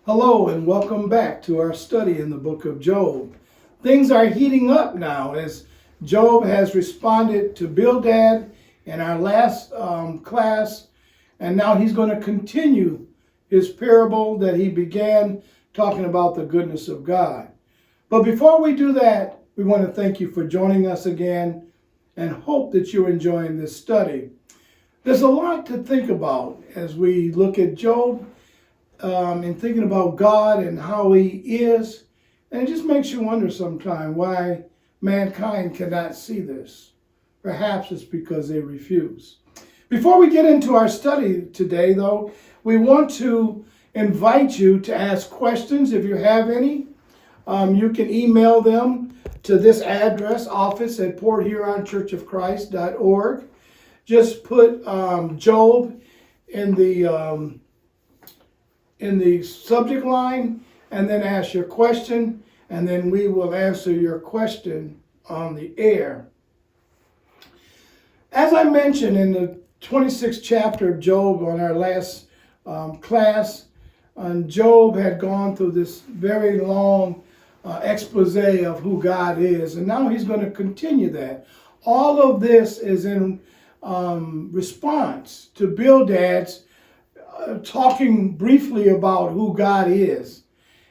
Hello and welcome back to our study in the book of Job. Things are heating up now as Job has responded to Bildad in our last class, and now he's going to continue his parable that he began talking about the goodness of God. But before we do that, we want to thank you for joining us again and hope that you're enjoying this study. There's a lot to think about as we look at Job and thinking about God and how he is. And it just makes you wonder sometimes why mankind cannot see this. Perhaps it's because they refuse. Before we get into our study today, though, we want to invite you to ask questions if you have any. You can email them to this address, office@porthuronchurchofchrist.org. Just put Job in the subject line and then ask your question, and then we will answer your question on the air. As I mentioned in the 26th chapter of Job on our last class, Job had gone through this very long expose of who God is, and now he's going to continue that. All of this is in response to Bildad's talking briefly about who God is.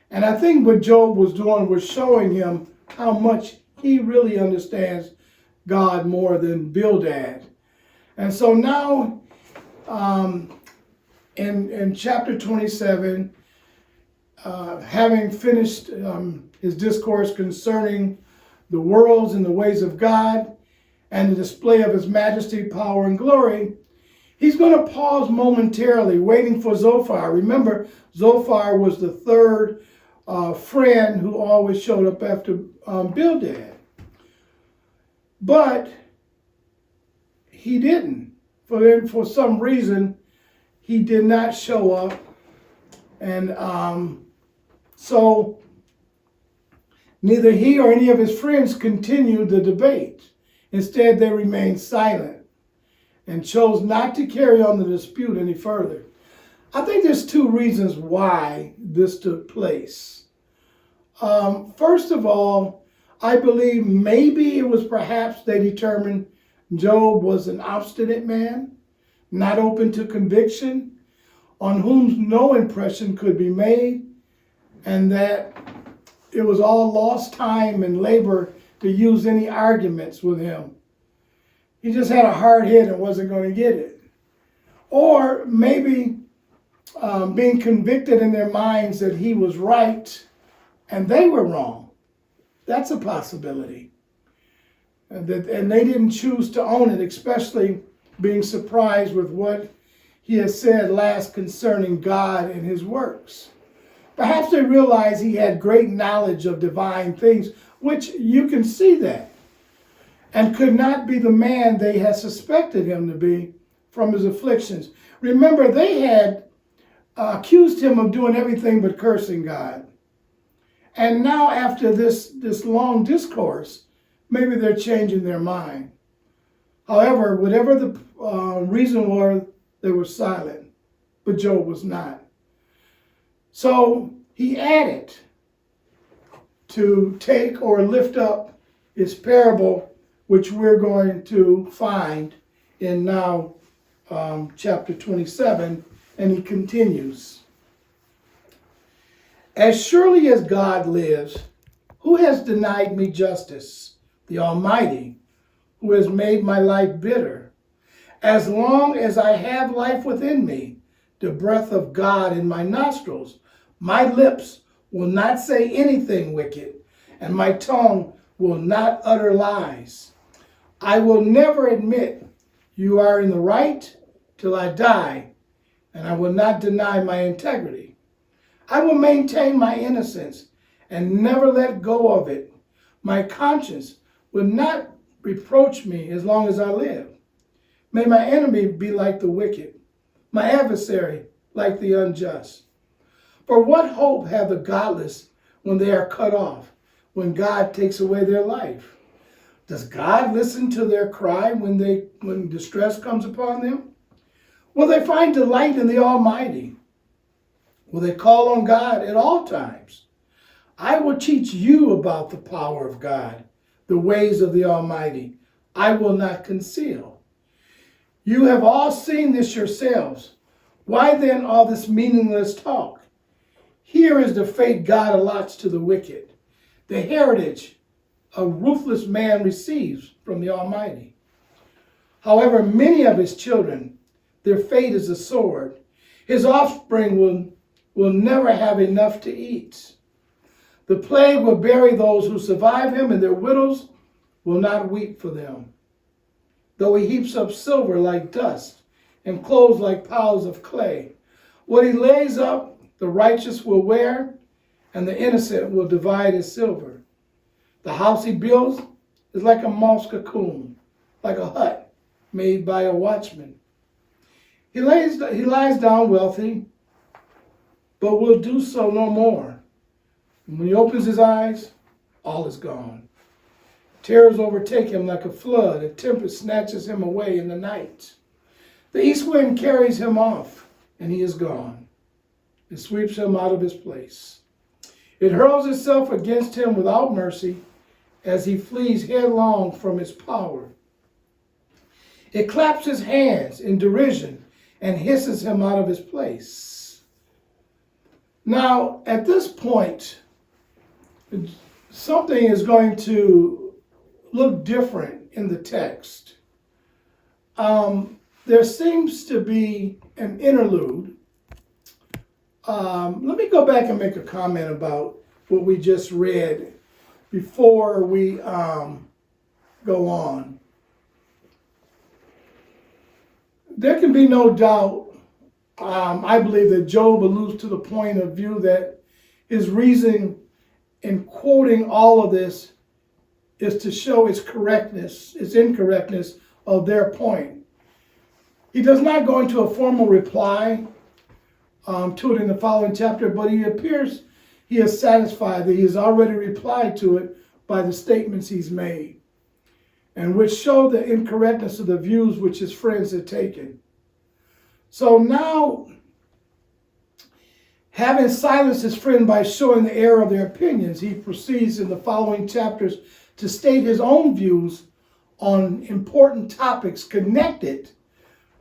And I think what Job was doing was showing him how much he really understands God more than Bildad. And so now in chapter 27, having finished his discourse concerning the worlds and the ways of God and the display of his majesty, power, and glory, he's going to pause momentarily, waiting for Zophar. Remember, Zophar was the third friend who always showed up after Bildad. But he didn't. For some reason, he did not show up. And so neither he or any of his friends continued the debate. Instead, they remained silent and chose not to carry on the dispute any further. I think there's two reasons why this took place. First of all, I believe maybe it was perhaps they determined Job was an obstinate man, not open to conviction, on whom no impression could be made, and that it was all lost time and labor to use any arguments with him. He just had a hard head and wasn't going to get it. Or maybe being convicted in their minds that he was right and they were wrong. That's a possibility. And they didn't choose to own it, especially being surprised with what he has said last concerning God and his works. Perhaps they realized he had great knowledge of divine things, which you can see that, and could not be the man they had suspected him to be from his afflictions. Remember, they had accused him of doing everything but cursing God. And now after this long discourse, maybe they're changing their mind. However, whatever the reason was, they were silent, but Job was not. So he added to take or lift up his parable, which we're going to find in now chapter 27, and he continues. As surely as God lives, who has denied me justice? The Almighty, who has made my life bitter. As long as I have life within me, the breath of God in my nostrils, my lips will not say anything wicked, and my tongue will not utter lies. I will never admit you are in the right till I die, and I will not deny my integrity. I will maintain my innocence and never let go of it. My conscience will not reproach me as long as I live. May my enemy be like the wicked, my adversary like the unjust. For what hope have the godless when they are cut off, when God takes away their life? Does God listen to their cry when distress comes upon them? Will they find delight in the Almighty? Will they call on God at all times? I will teach you about the power of God, the ways of the Almighty. I will not conceal. You have all seen this yourselves. Why then all this meaningless talk? Here is the fate God allots to the wicked, the heritage a ruthless man receives from the Almighty. However, many of his children, their fate is the sword. His offspring will never have enough to eat. The plague will bury those who survive him, and their widows will not weep for them. Though he heaps up silver like dust and clothes like piles of clay, what he lays up, the righteous will wear, and the innocent will divide his silver. The house he builds is like a moss cocoon, like a hut made by a watchman. He lies down wealthy, but will do so no more. And when he opens his eyes, all is gone. Terrors overtake him like a flood. A tempest snatches him away in the night. The east wind carries him off, and he is gone. It sweeps him out of his place. It hurls itself against him without mercy as he flees headlong from its power. It claps his hands in derision and hisses him out of his place. Now, at this point, something is going to look different in the text. There seems to be an interlude. Let me go back and make a comment about what we just read before we go on. There can be no doubt, I believe, that Job alludes to the point of view that his reason in quoting all of this is to show its correctness, its incorrectness of their point. He does not go into a formal reply to it in the following chapter, but he appears he is satisfied that he has already replied to it by the statements he's made, and which show the incorrectness of the views which his friends had taken. So now, having silenced his friend by showing the error of their opinions, he proceeds in the following chapters to state his own views on important topics connected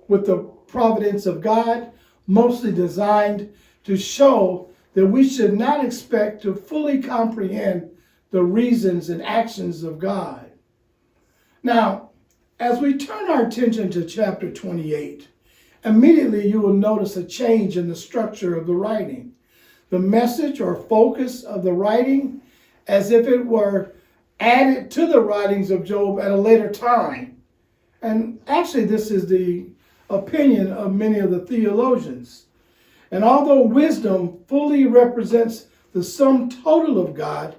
with the providence of God, mostly designed to show that we should not expect to fully comprehend the reasons and actions of God. Now, as we turn our attention to chapter 28, immediately you will notice a change in the structure of the writing. The message or focus of the writing, as if it were added to the writings of Job at a later time. And actually, this is the opinion of many of the theologians. And although wisdom fully represents the sum total of God,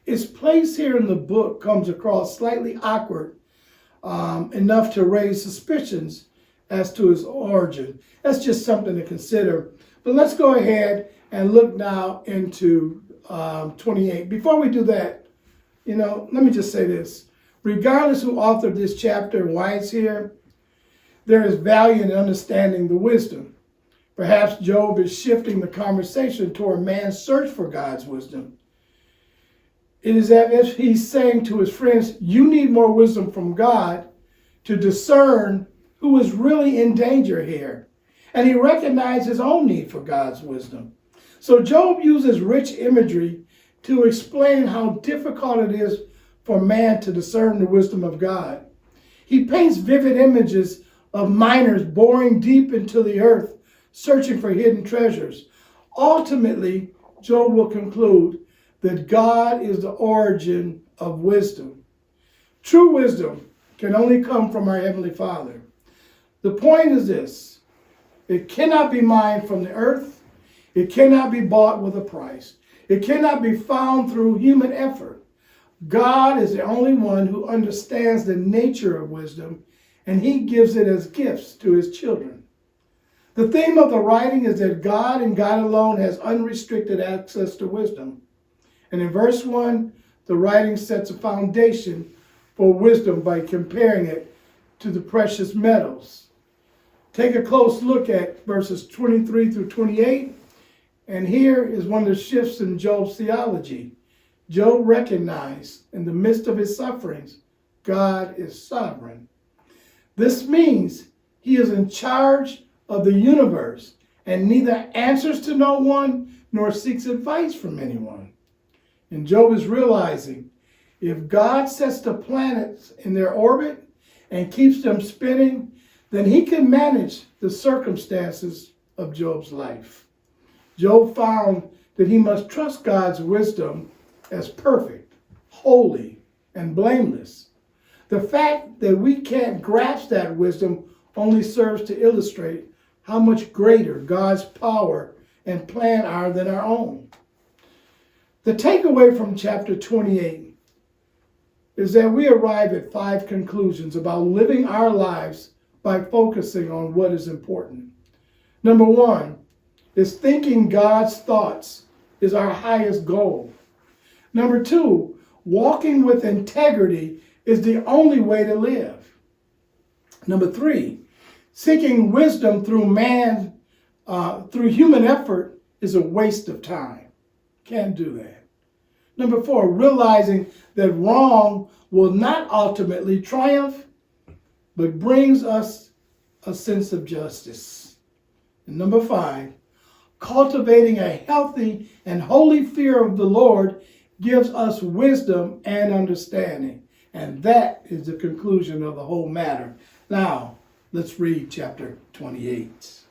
its place here in the book comes across slightly awkward, enough to raise suspicions as to its origin. That's just something to consider. But let's go ahead and look now into 28. Before we do that, let me just say this. Regardless who authored this chapter and why it's here, there is value in understanding the wisdom. Perhaps Job is shifting the conversation toward man's search for God's wisdom. It is as if he's saying to his friends, you need more wisdom from God to discern who is really in danger here. And he recognized his own need for God's wisdom. So Job uses rich imagery to explain how difficult it is for man to discern the wisdom of God. He paints vivid images of miners boring deep into the earth, searching for hidden treasures. Ultimately, Job will conclude that God is the origin of wisdom. True wisdom can only come from our Heavenly Father. The point is this: it cannot be mined from the earth. It cannot be bought with a price. It cannot be found through human effort. God is the only one who understands the nature of wisdom, and he gives it as gifts to his children. The theme of the writing is that God and God alone has unrestricted access to wisdom. And in verse 1, the writing sets a foundation for wisdom by comparing it to the precious metals. Take a close look at verses 23 through 28, And here is one of the shifts in Job's theology. Job recognized in the midst of his sufferings, God is sovereign. This means he is in charge of the universe and neither answers to no one nor seeks advice from anyone. And Job is realizing if God sets the planets in their orbit and keeps them spinning, then he can manage the circumstances of Job's life. Job found that he must trust God's wisdom as perfect, holy, and blameless. The fact that we can't grasp that wisdom only serves to illustrate how much greater God's power and plan are than our own. The takeaway from chapter 28 is that we arrive at 5 conclusions about living our lives by focusing on what is important. Number 1 is thinking God's thoughts is our highest goal. Number 2, walking with integrity is the only way to live. Number 3, seeking wisdom through human effort is a waste of time. Can't do that. Number 4, realizing that wrong will not ultimately triumph, but brings us a sense of justice. And number 5, cultivating a healthy and holy fear of the Lord gives us wisdom and understanding. And that is the conclusion of the whole matter. Now, let's read chapter 28.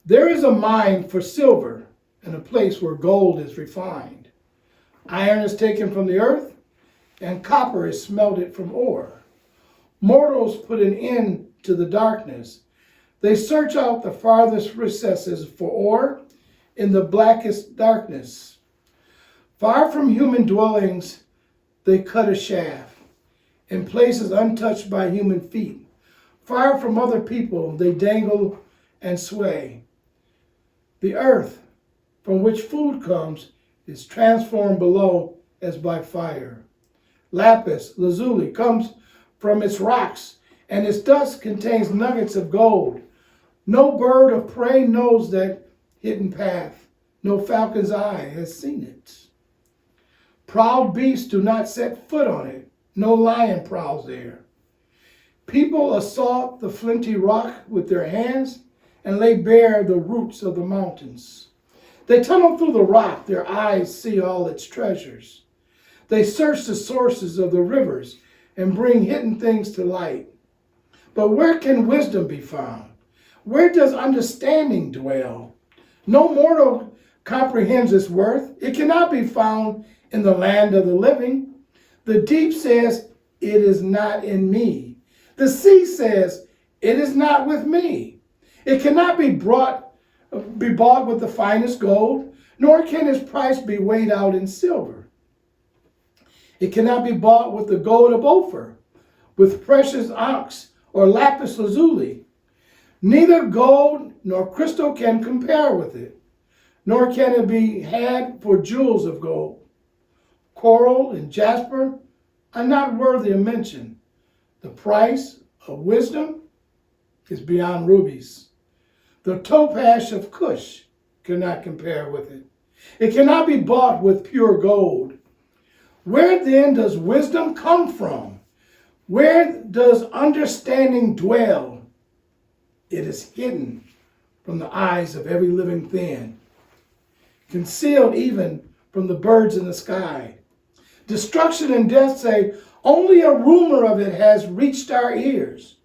There is a mine for silver and a place where gold is refined. Iron is taken from the earth, and copper is smelted from ore. Mortals put an end to the darkness. They search out the farthest recesses for ore in the blackest darkness. Far from human dwellings, they cut a shaft in places untouched by human feet. Far from other people, they dangle and sway. The earth from which food comes is transformed below as by fire. Lapis lazuli comes from its rocks, and its dust contains nuggets of gold. No bird of prey knows that hidden path. No falcon's eye has seen it. Proud beasts do not set foot on it. No lion prowls there. People assault the flinty rock with their hands and lay bare the roots of the mountains. They tunnel through the rock. Their eyes see all its treasures. They search the sources of the rivers and bring hidden things to light. But where can wisdom be found? Where does understanding dwell? No mortal comprehends its worth. It cannot be found in the land of the living. The deep says, it is not in me. The sea says, it is not with me. It cannot be bought with the finest gold, nor can its price be weighed out in silver. It cannot be bought with the gold of Ophir, with precious onyx or lapis lazuli. Neither gold nor crystal can compare with it, nor can it be had for jewels of gold. Coral and jasper are not worthy of mention. The price of wisdom is beyond rubies. The topaz of Cush cannot compare with it. It cannot be bought with pure gold. Where then does wisdom come from? Where does understanding dwell? It is hidden from the eyes of every living thing, concealed even from the birds in the sky. Destruction and death say, only a rumor of it has reached our ears.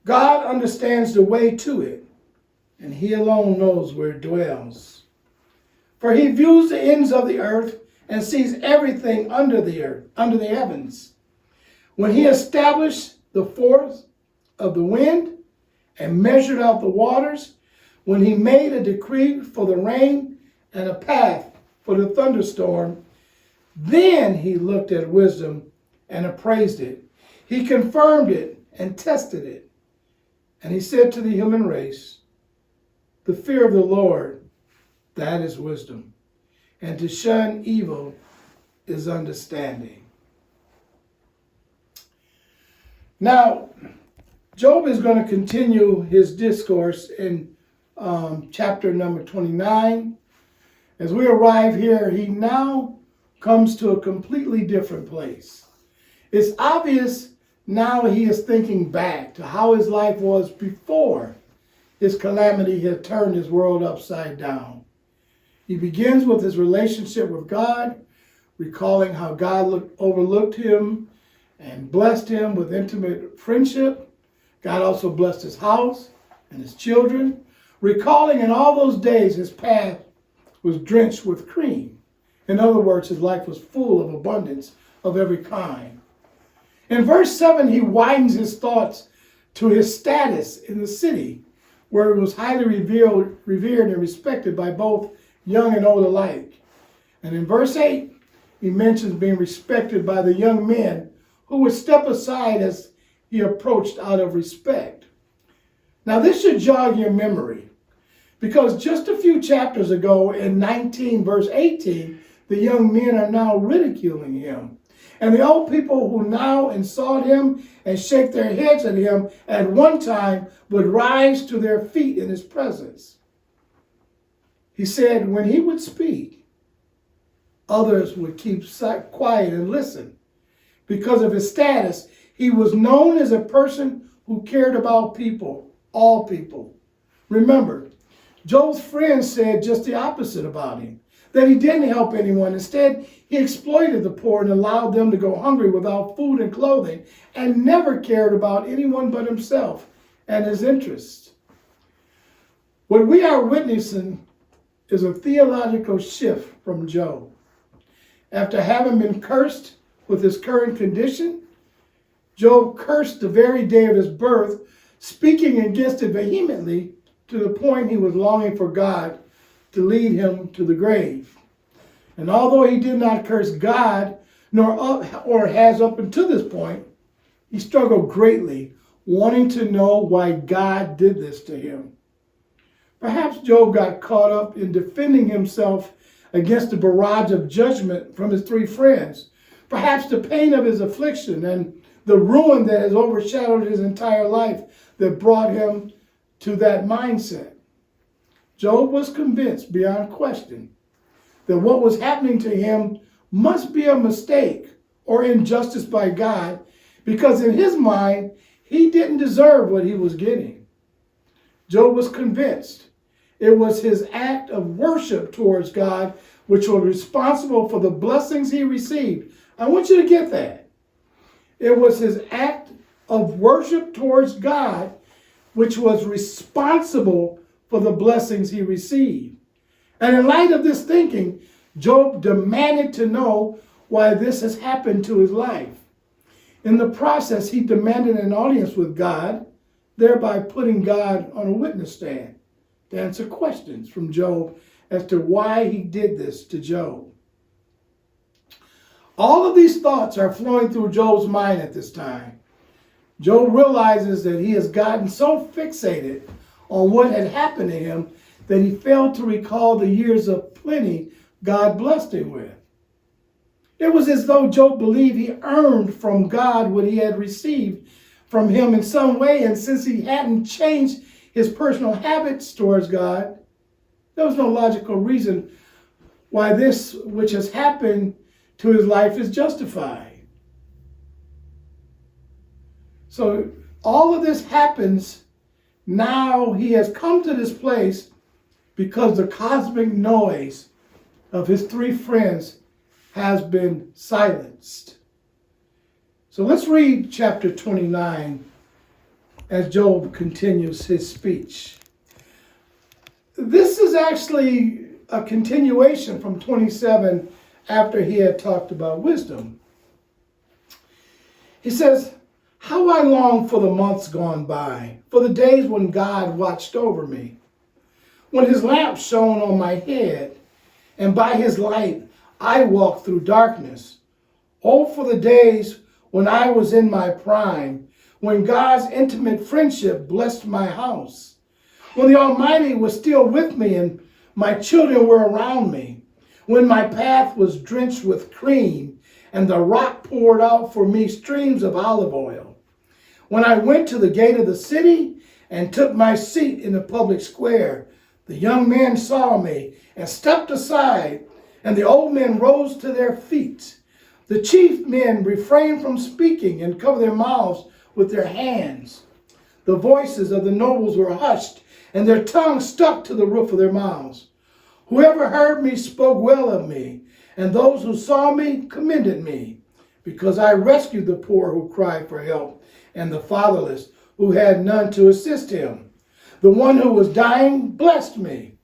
God understands the way to it, and he alone knows where it dwells. For he views the ends of the earth and sees everything under the earth, under the heavens. When he established the force of the wind and measured out the waters, when he made a decree for the rain and a path for the thunderstorm, then he looked at wisdom and appraised it. He confirmed it and tested it. And he said to the human race, the fear of the Lord, that is wisdom. And to shun evil is understanding. Now, Job is going to continue his discourse in chapter number 29. As we arrive here, he now comes to a completely different place. It's obvious now he is thinking back to how his life was before his calamity had turned his world upside down. He begins with his relationship with God, recalling how God overlooked him and blessed him with intimate friendship. God also blessed his house and his children, recalling in all those days his path was drenched with cream. In other words, his life was full of abundance of every kind. In verse 7, he widens his thoughts to his status in the city, where he was highly revered and respected by both young and old alike. And in verse 8, he mentions being respected by the young men who would step aside as he approached out of respect. Now, this should jog your memory, because just a few chapters ago in 19 verse 18, the young men are now ridiculing him. And the old people who now insult him and shake their heads at him at one time would rise to their feet in his presence. He said when he would speak, others would keep quiet and listen. Because of his status, he was known as a person who cared about people, all people. Remember, Job's friends said just the opposite about him, that he didn't help anyone. Instead, he exploited the poor and allowed them to go hungry without food and clothing, and never cared about anyone but himself and his interests. What we are witnessing is a theological shift from Job. After having been cursed with his current condition, Job cursed the very day of his birth, speaking against it vehemently to the point he was longing for God to lead him to the grave. And although he did not curse God, or has up until this point, he struggled greatly, wanting to know why God did this to him. Perhaps Job got caught up in defending himself against the barrage of judgment from his three friends. Perhaps the pain of his affliction and the ruin that has overshadowed his entire life that brought him to that mindset. Job was convinced beyond question that what was happening to him must be a mistake or injustice by God, because in his mind, he didn't deserve what he was getting. Job was convinced it was his act of worship towards God which was responsible for the blessings he received. I want you to get that. It was his act of worship towards God which was responsible for the blessings he received. And in light of this thinking, Job demanded to know why this has happened to his life. In the process, he demanded an audience with God, thereby putting God on a witness stand to answer questions from Job as to why he did this to Job. All of these thoughts are flowing through Job's mind at this time. Job realizes that he has gotten so fixated on what had happened to him that he failed to recall the years of plenty God blessed him with. It was as though Job believed he earned from God what he had received from him in some way, and since he hadn't changed his personal habits towards God, there was no logical reason why this which has happened to his life is justified. So all of this happens now. He has come to this place because the cosmic noise of his three friends has been silenced. So let's read chapter 29 as Job continues his speech. This is actually a continuation from 27 after he had talked about wisdom. He says, "How I long for the months gone by, for the days when God watched over me, when his lamp shone on my head, and by his light I walked through darkness. Oh, for the days when I was in my prime, when God's intimate friendship blessed my house, when the Almighty was still with me and my children were around me, when my path was drenched with cream and the rock poured out for me streams of olive oil, when I went to the gate of the city and took my seat in the public square. The young men saw me and stepped aside, and the old men rose to their feet. The chief men refrained from speaking and covered their mouths with their hands. The voices of the nobles were hushed, and their tongues stuck to the roof of their mouths. Whoever heard me spoke well of me, and those who saw me commended me, because I rescued the poor who cried for help, and the fatherless who had none to assist him. The one who was dying blessed me.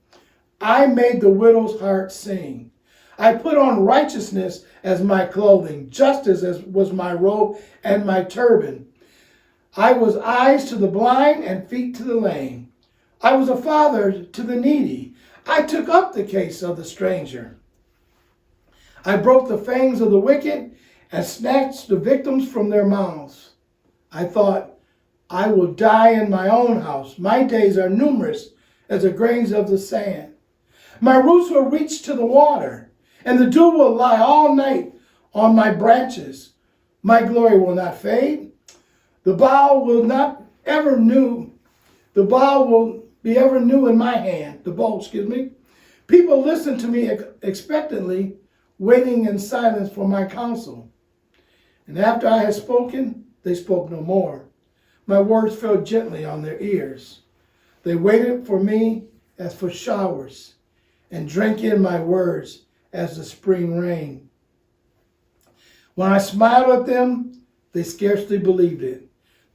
I made the widow's heart sing. I put on righteousness as my clothing, justice as was my robe and my turban. I was eyes to the blind and feet to the lame. I was a father to the needy. I took up the case of the stranger. I broke the fangs of the wicked and snatched the victims from their mouths. I thought, I will die in my own house. My days are numerous as the grains of the sand. My roots will reach to the water, and the dew will lie all night on my branches. My glory will not fade. The bough will not ever new. The bough will be ever new in my hand. The bowl, excuse me. People listen to me expectantly, waiting in silence for my counsel. And after I had spoken, they spoke no more. My words fell gently on their ears. They waited for me as for showers, and drank in my words as the spring rain. When I smiled at them, they scarcely believed it.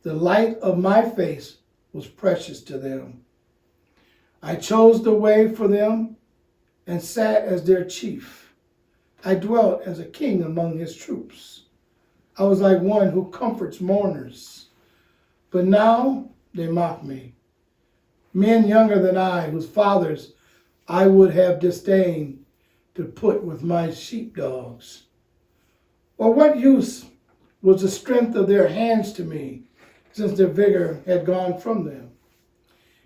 The light of my face was precious to them. I chose the way for them and sat as their chief. I dwelt as a king among his troops. I was like one who comforts mourners. But now they mock me. Men younger than I, whose fathers I would have disdained to put with my sheepdogs. Or what use was the strength of their hands to me, since their vigor had gone from them?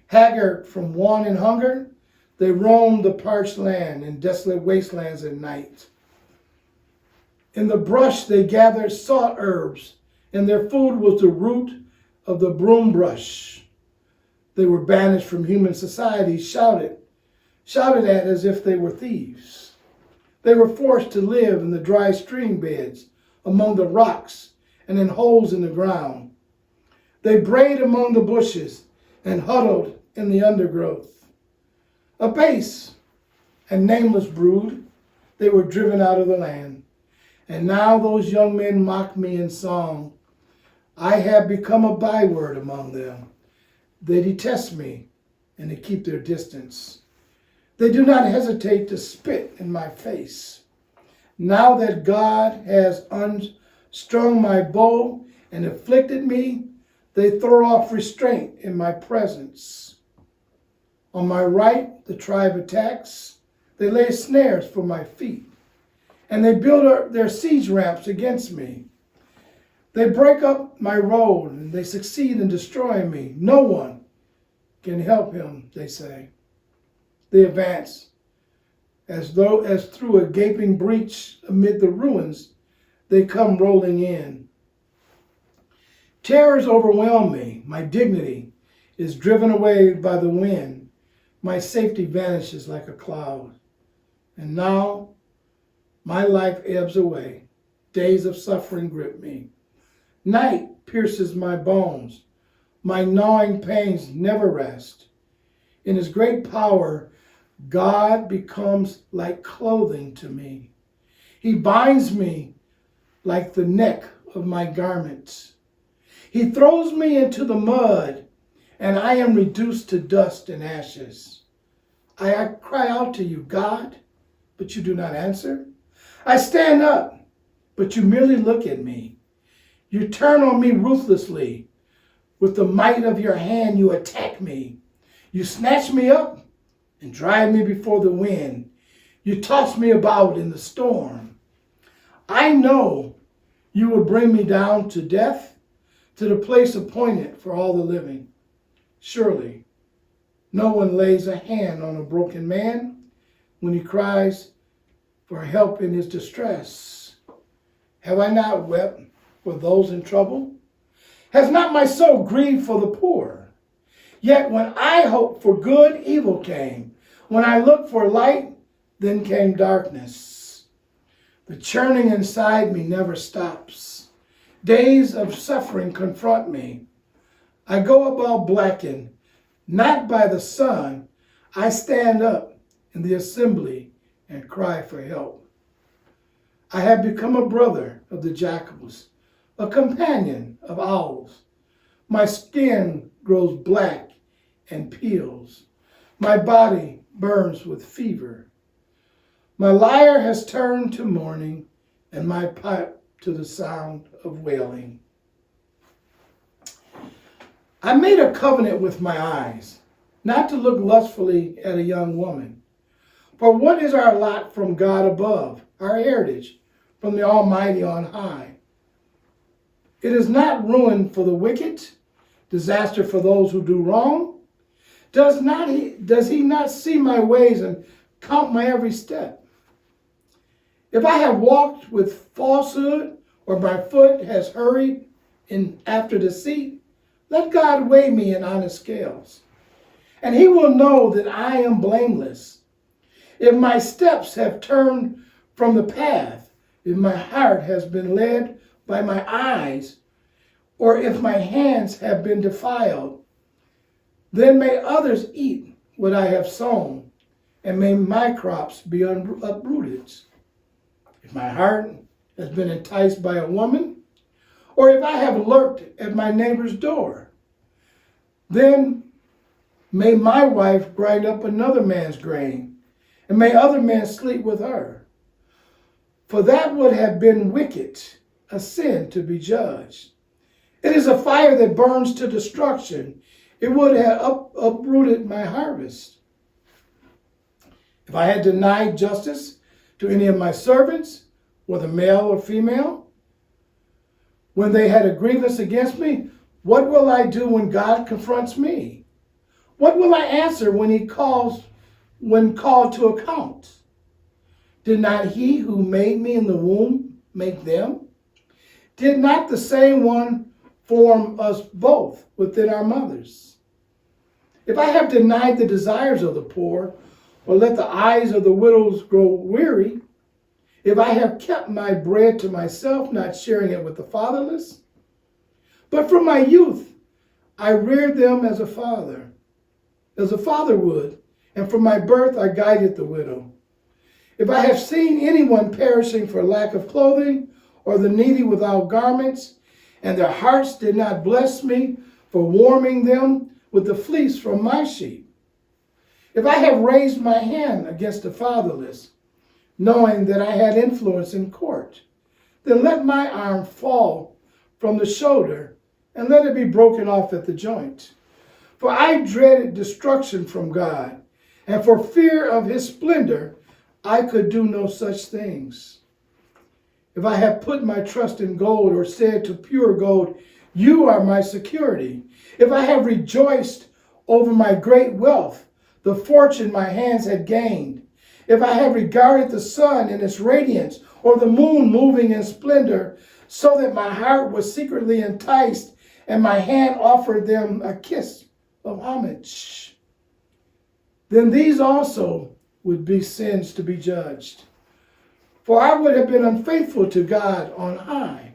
Haggard from want and hunger, they roamed the parched land and desolate wastelands at night. In the brush they gathered salt herbs, and their food was the root of the broom brush. They were banished from human society, shouted at as if they were thieves. They were forced to live in the dry stream beds, among the rocks, and in holes in the ground. They brayed among the bushes and huddled in the undergrowth. A base and nameless brood, they were driven out of the land. And now those young men mock me in song. I have become a byword among them. They detest me, and they keep their distance. They do not hesitate to spit in my face. Now that God has unstrung my bow and afflicted me, they throw off restraint in my presence. On my right, the tribe attacks. They lay snares for my feet, and they build their siege ramps against me. They break up my road, and they succeed in destroying me. No one can help him, they say. They advance as through a gaping breach amid the ruins, they come rolling in. Terrors overwhelm me. My dignity is driven away by the wind. My safety vanishes like a cloud. And now my life ebbs away. Days of suffering grip me. Night pierces my bones. My gnawing pains never rest. In his great power, God becomes like clothing to me. He binds me like the neck of my garments. He throws me into the mud, and I am reduced to dust and ashes. I cry out to you, God, but you do not answer. I stand up, but you merely look at me. You turn on me ruthlessly. With the might of your hand, you attack me. You snatch me up and drive me before the wind. You toss me about in the storm. I know you will bring me down to death, to the place appointed for all the living. Surely, no one lays a hand on a broken man when he cries for help in his distress. Have I not wept for those in trouble? Has not my soul grieved for the poor? Yet when I hoped for good, evil came. When I looked for light, then came darkness. The churning inside me never stops. Days of suffering confront me. I go about blackened, not by the sun. I stand up in the assembly and cry for help. I have become a brother of the jackals, a companion of owls. My skin grows black and peels. My body burns with fever. My lyre has turned to mourning, and my pipe to the sound of wailing. I made a covenant with my eyes, not to look lustfully at a young woman. For what is our lot from God above, our heritage from the Almighty on high? It is not ruin for the wicked, disaster for those who do wrong. Does he not see my ways and count my every step? If I have walked with falsehood, or my foot has hurried in after deceit, let God weigh me in honest scales, and he will know that I am blameless. If my steps have turned from the path, if my heart has been led by my eyes, or if my hands have been defiled, then may others eat what I have sown, and may my crops be uprooted. If my heart has been enticed by a woman, or if I have lurked at my neighbor's door, then may my wife grind up another man's grain, and may other men sleep with her. For that would have been wicked, a sin to be judged. It is a fire that burns to destruction. It would have uprooted my harvest. If I had denied justice to any of my servants, whether male or female, when they had a grievance against me, what will I do when God confronts me? What will I answer when called to account? Did not he who made me in the womb make them? Did not the same one form us both within our mothers? If I have denied the desires of the poor, or let the eyes of the widows grow weary, if I have kept my bread to myself, not sharing it with the fatherless, but from my youth I reared them as a father would, and from my birth I guided the widow. If I have seen anyone perishing for lack of clothing, or the needy without garments, and their hearts did not bless me for warming them with the fleece from my sheep, if I have raised my hand against the fatherless, knowing that I had influence in court, then let my arm fall from the shoulder, and let it be broken off at the joint. For I dreaded destruction from God, and for fear of his splendor, I could do no such things. If I have put my trust in gold, or said to pure gold, you are my security, if I have rejoiced over my great wealth, the fortune my hands had gained, if I have regarded the sun in its radiance, or the moon moving in splendor, so that my heart was secretly enticed, and my hand offered them a kiss of homage, then these also would be sins to be judged. For I would have been unfaithful to God on high,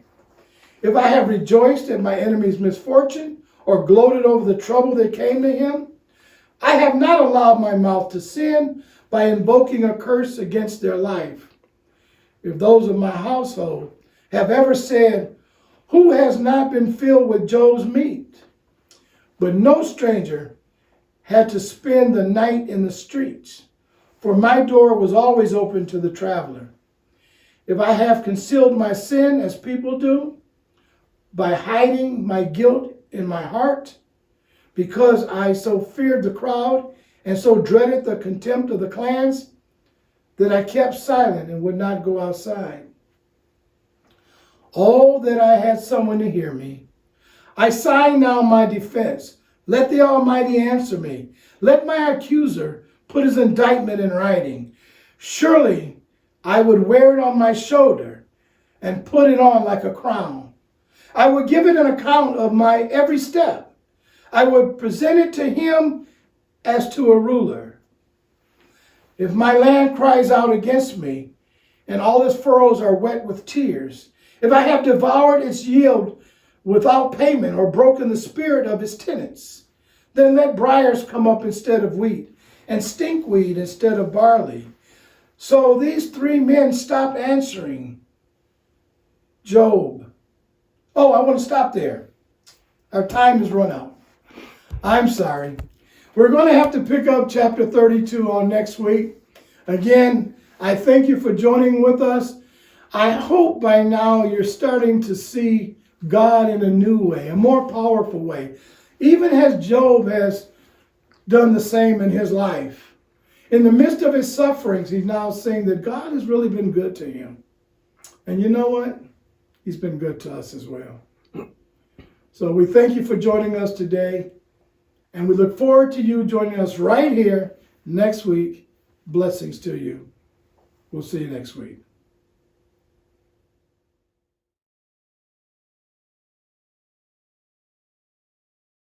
if I have rejoiced at my enemy's misfortune, or gloated over the trouble that came to him. I have not allowed my mouth to sin by invoking a curse against their life. If those of my household have ever said, who has not been filled with Job's meat? But no stranger had to spend the night in the streets, for my door was always open to the traveler. If I have concealed my sin as people do, by hiding my guilt in my heart, because I so feared the crowd and so dreaded the contempt of the clans, that I kept silent and would not go outside. Oh, that I had someone to hear me. I sign now my defense. Let the Almighty answer me. Let my accuser put his indictment in writing. Surely I would wear it on my shoulder and put it on like a crown. I would give it an account of my every step. I would present it to him as to a ruler. If my land cries out against me, and all its furrows are wet with tears, if I have devoured its yield without payment or broken the spirit of its tenants, then let briars come up instead of wheat, and stinkweed instead of barley. So these three men stopped answering Job. Oh, I want to stop there. Our time has run out. I'm sorry. We're going to have to pick up chapter 32 on next week. Again, I thank you for joining with us. I hope by now you're starting to see God in a new way, a more powerful way, even as Job has done the same in his life. In the midst of his sufferings, he's now saying that God has really been good to him. And you know what? He's been good to us as well. So we thank you for joining us today. And we look forward to you joining us right here next week. Blessings to you. We'll see you next week.